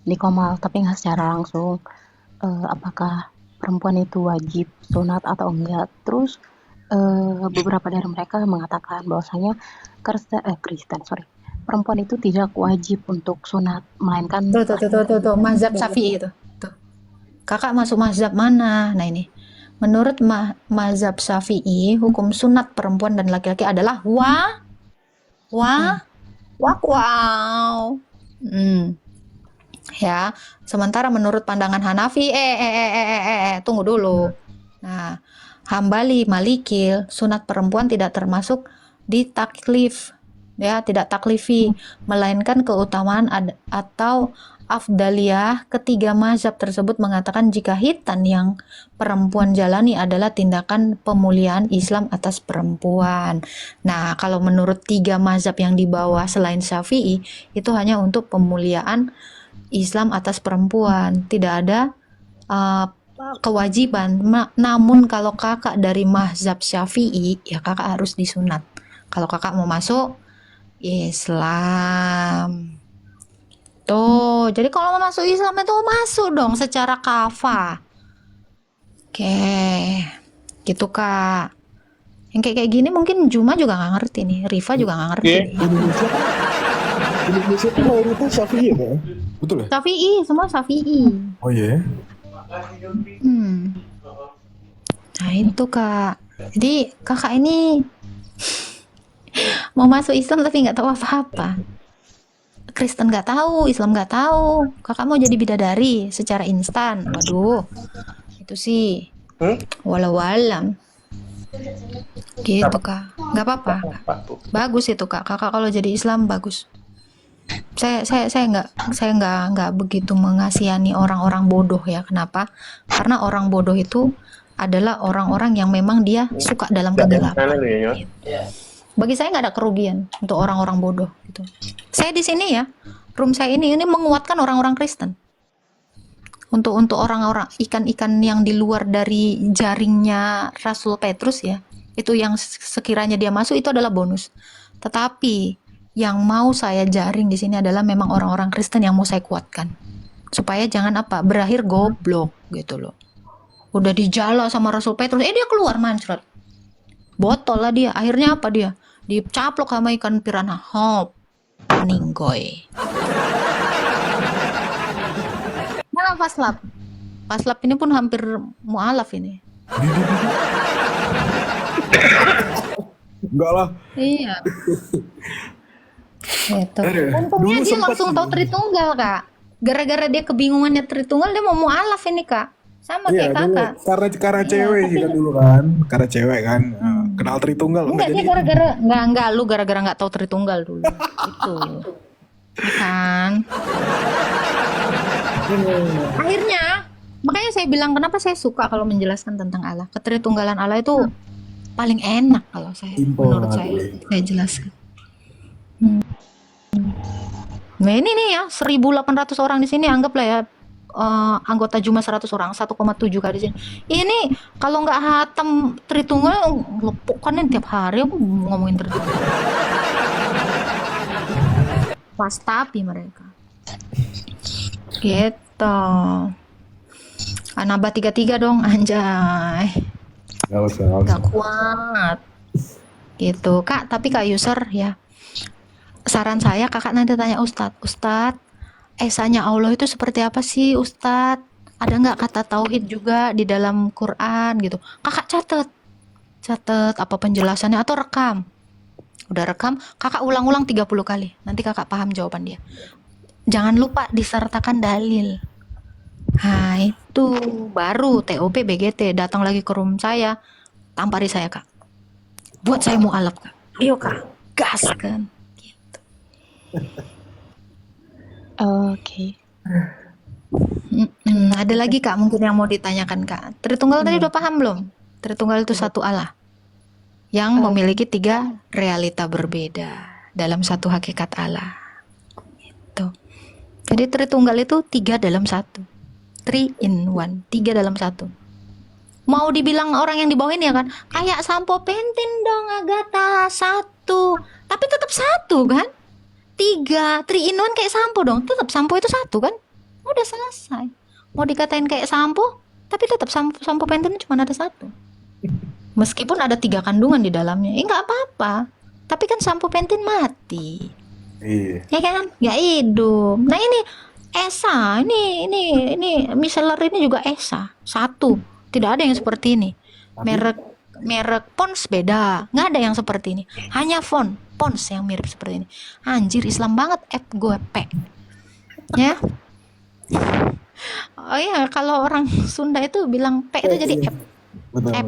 di Komal, tapi nggak secara langsung. Apakah perempuan itu wajib sunat atau enggak? Terus beberapa dari mereka mengatakan bahwasanya Kristen, sorry, perempuan itu tidak wajib untuk sunat, melainkan Tuh, mazhab Syafi'i itu. Tuh. Kakak masuk mazhab mana? Nah ini. Menurut mazhab Syafi'i, hukum sunat perempuan dan laki-laki adalah wow. Ya, sementara menurut pandangan Hanafi, tunggu dulu. Nah, Hambali, Malikil, sunat perempuan tidak termasuk di taklif, ya, tidak taklifi, melainkan keutamaan atau afdaliyah. Ketiga mazhab tersebut mengatakan jika khitan yang perempuan jalani adalah tindakan pemuliaan Islam atas perempuan. Nah, kalau menurut tiga mazhab yang di bawah selain Syafi'i, itu hanya untuk pemuliaan Islam atas perempuan, tidak ada kewajiban. Namun kalau kakak dari mazhab Syafi'i, ya kakak harus disunat. Kalau kakak mau masuk Islam. Tuh, jadi kalau mau masuk Islam itu masuk dong secara kafah. Oke, gitu kak. Yang kayak gini mungkin Juma juga nggak ngerti nih, Rifa juga nggak ngerti. Oke. nih. Indonesia tuh mayoritas Syafi'i ya, Kak? Betul ya? Syafi'i, semua Syafi'i. Oh iya. Nah itu kak. Jadi kakak ini mau masuk Islam tapi nggak tahu apa-apa. Kristen nggak tahu, Islam nggak tahu. Kakak mau jadi bidadari secara instan. Waduh, itu sih walau alam. Gitu kak. Nggak apa-apa. Bagus itu kak. Kakak kalau jadi Islam bagus. Saya nggak begitu mengasihani orang-orang bodoh ya. Kenapa? Karena orang bodoh itu adalah orang-orang yang memang dia suka dalam kegelapan. Bagi saya nggak ada kerugian untuk orang-orang bodoh gitu. Saya di sini ya, room saya ini menguatkan orang-orang Kristen. Untuk orang-orang ikan-ikan yang di luar dari jaringnya Rasul Petrus ya, itu yang sekiranya dia masuk itu adalah bonus. Tetapi yang mau saya jaring di sini adalah memang orang-orang Kristen yang mau saya kuatkan. Supaya jangan berakhir goblok gitu loh. Udah dijala sama Rasul Petrus, dia keluar mancret. Botol lah dia. Akhirnya apa dia? Dicaplok sama ikan piranha. Hop. Meninggoy. Nah, Paslap. Paslap ini pun hampir mualaf ini. Enggak lah. Iya. Gitu. Dulu Untungnya dia sempat langsung tahu Tritunggal, Kak. Gara-gara dia kebingungannya Tritunggal, dia mau mualaf ini, Kak. Sama Iya, kayak dulu kakak. karena cewek sih kan dulu kan. Karena cewek kan. Kenal Tritunggal. Enggak, dia gara-gara enggak lu gara-gara nggak tahu Tritunggal dulu. Itu. Kan. Akhirnya, makanya saya bilang kenapa saya suka kalau menjelaskan tentang Allah. Ketritunggalan Allah itu paling enak kalau menurut saya jelaskan. Nah ini nih ya 1.800 orang di sini anggaplah ya anggota Juma 100 orang 1,7 kali di sini. Ini kalau nggak hatam Tritunggal lepukan tiap hari aku ngomongin Tritunggal. Pas tapi mereka. Gitu. Anaba 33 dong anjay. Gak kuat. Gitu Kak, tapi Kak user ya. Saran saya kakak nanti tanya Ustadz, esanya Allah itu seperti apa sih Ustadz? Ada nggak kata tauhid juga di dalam Quran gitu? Kakak catet apa penjelasannya atau rekam. Udah rekam, kakak ulang-ulang 30 kali. Nanti kakak paham jawaban dia. Jangan lupa disertakan dalil. Nah itu baru TOP BGT datang lagi ke room saya, tampari saya Kak. buat saya mualaf Kak. Ayo Kak, gas kan. Gitu. Oke. Ada lagi Kak mungkin yang mau ditanyakan Kak. Tritunggal tadi udah paham belum? Tritunggal itu satu Allah yang memiliki 3 realita berbeda dalam satu hakikat Allah. Itu. Jadi Tritunggal itu 3 dalam 1. 3 in 1, 3 dalam 1. Mau dibilang orang yang di bawah ini ya kan, kayak sampo pentin dong Agatha, 1. Tapi tetap 1 kan? 3 in 1 kayak sampo dong, tetap sampo itu 1 kan? Udah selesai. Mau dikatain kayak sampo, tapi tetap sampo pentin cuma ada 1. Meskipun ada 3 kandungan di dalamnya, nggak apa-apa. Tapi kan sampo pentin mati, Iya. ya kan? Nggak hidup. Nah ini Esa, ini micellar ini juga Esa, 1. Tidak ada yang seperti ini. Merek Pons beda, nggak ada yang seperti ini. Hanya Pons yang mirip seperti ini. Anjir, Islam banget, F gue P. Ya. Oh iya, kalau orang Sunda itu bilang P itu jadi F. Betul. F.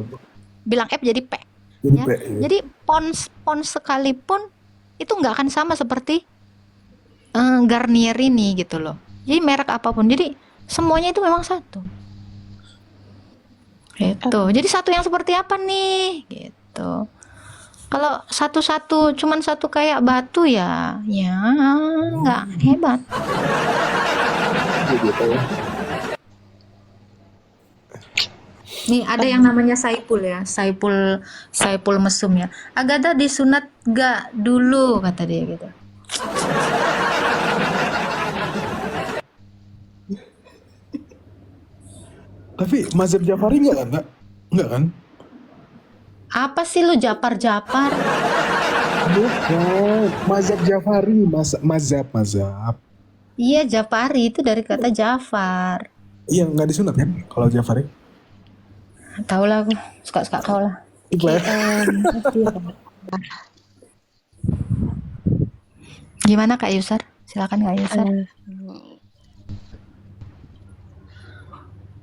Bilang F jadi P. Jadi Ya. P, iya. Jadi Pons sekalipun itu nggak akan sama seperti Garnier ini gitu loh. Jadi merek apapun, jadi semuanya itu memang 1. Gitu. Jadi 1 yang seperti apa nih? Gitu. Kalau cuman 1 kayak batu ya nggak hebat. Nih ada yang namanya Saipul ya, Saipul Mesum ya. Agatha disunat gak dulu kata dia gitu. Tapi mazhab Jafari enggak kan, Kak? Enggak kan? Apa sih lu japar-japar? Bukan. Mazhab Jafari, mazhab. Iya Jafari itu dari kata Jafar. Iya, nggak disunat kan kalau Jafari? Tahu lah aku, suka-suka kau lah. Iqbal. Gimana Kak Yusar? Silakan Kak Yusar.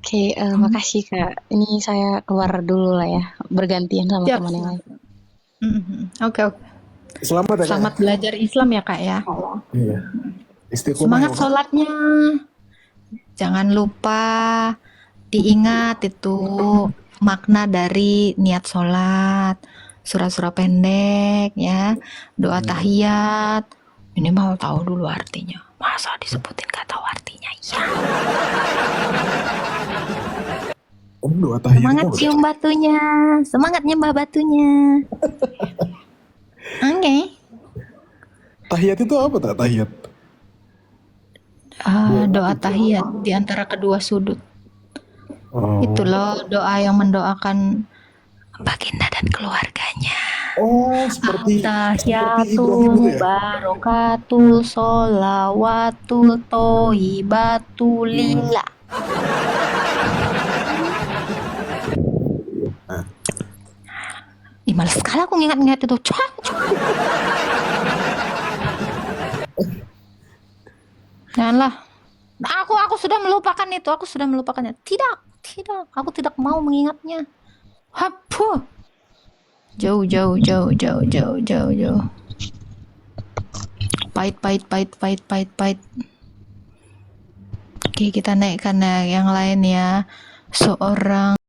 Oke, makasih Kak. Ini saya keluar dulu lah ya, bergantian sama Siap, teman yang lain. Oke. Selamat ya, Kak. Selamat belajar Islam ya Kak ya. Iya. Istiqomah. Semangat ya, Kak. sholatnya. Jangan lupa diingat itu makna dari niat sholat. Surah-surah pendek ya. Doa tahiyat. Minimal tahu dulu artinya. Masa disebutin gak tahu artinya? Ya. Om doa tahiyat. Semangat itu apa? cium batunya. Semangat nyembah batunya. Oke. Tahiyat itu apa tak tahiyat? Doa tahiyat di antara kedua sudut. Oh. Itu loh doa yang mendoakan baginda dan keluarganya. Oh, seperti Tahiyatu Ibrahim itu ya? barokatu sholawatu toibatu lillah. Ih, males sekali aku ngingat-ngingat itu. Janganlah. Aku sudah melupakan itu. Aku sudah melupakannya. Tidak. Aku tidak mau mengingatnya. Hapuh. Jauh. Pahit. Oke, kita naikkan yang lain ya. Seorang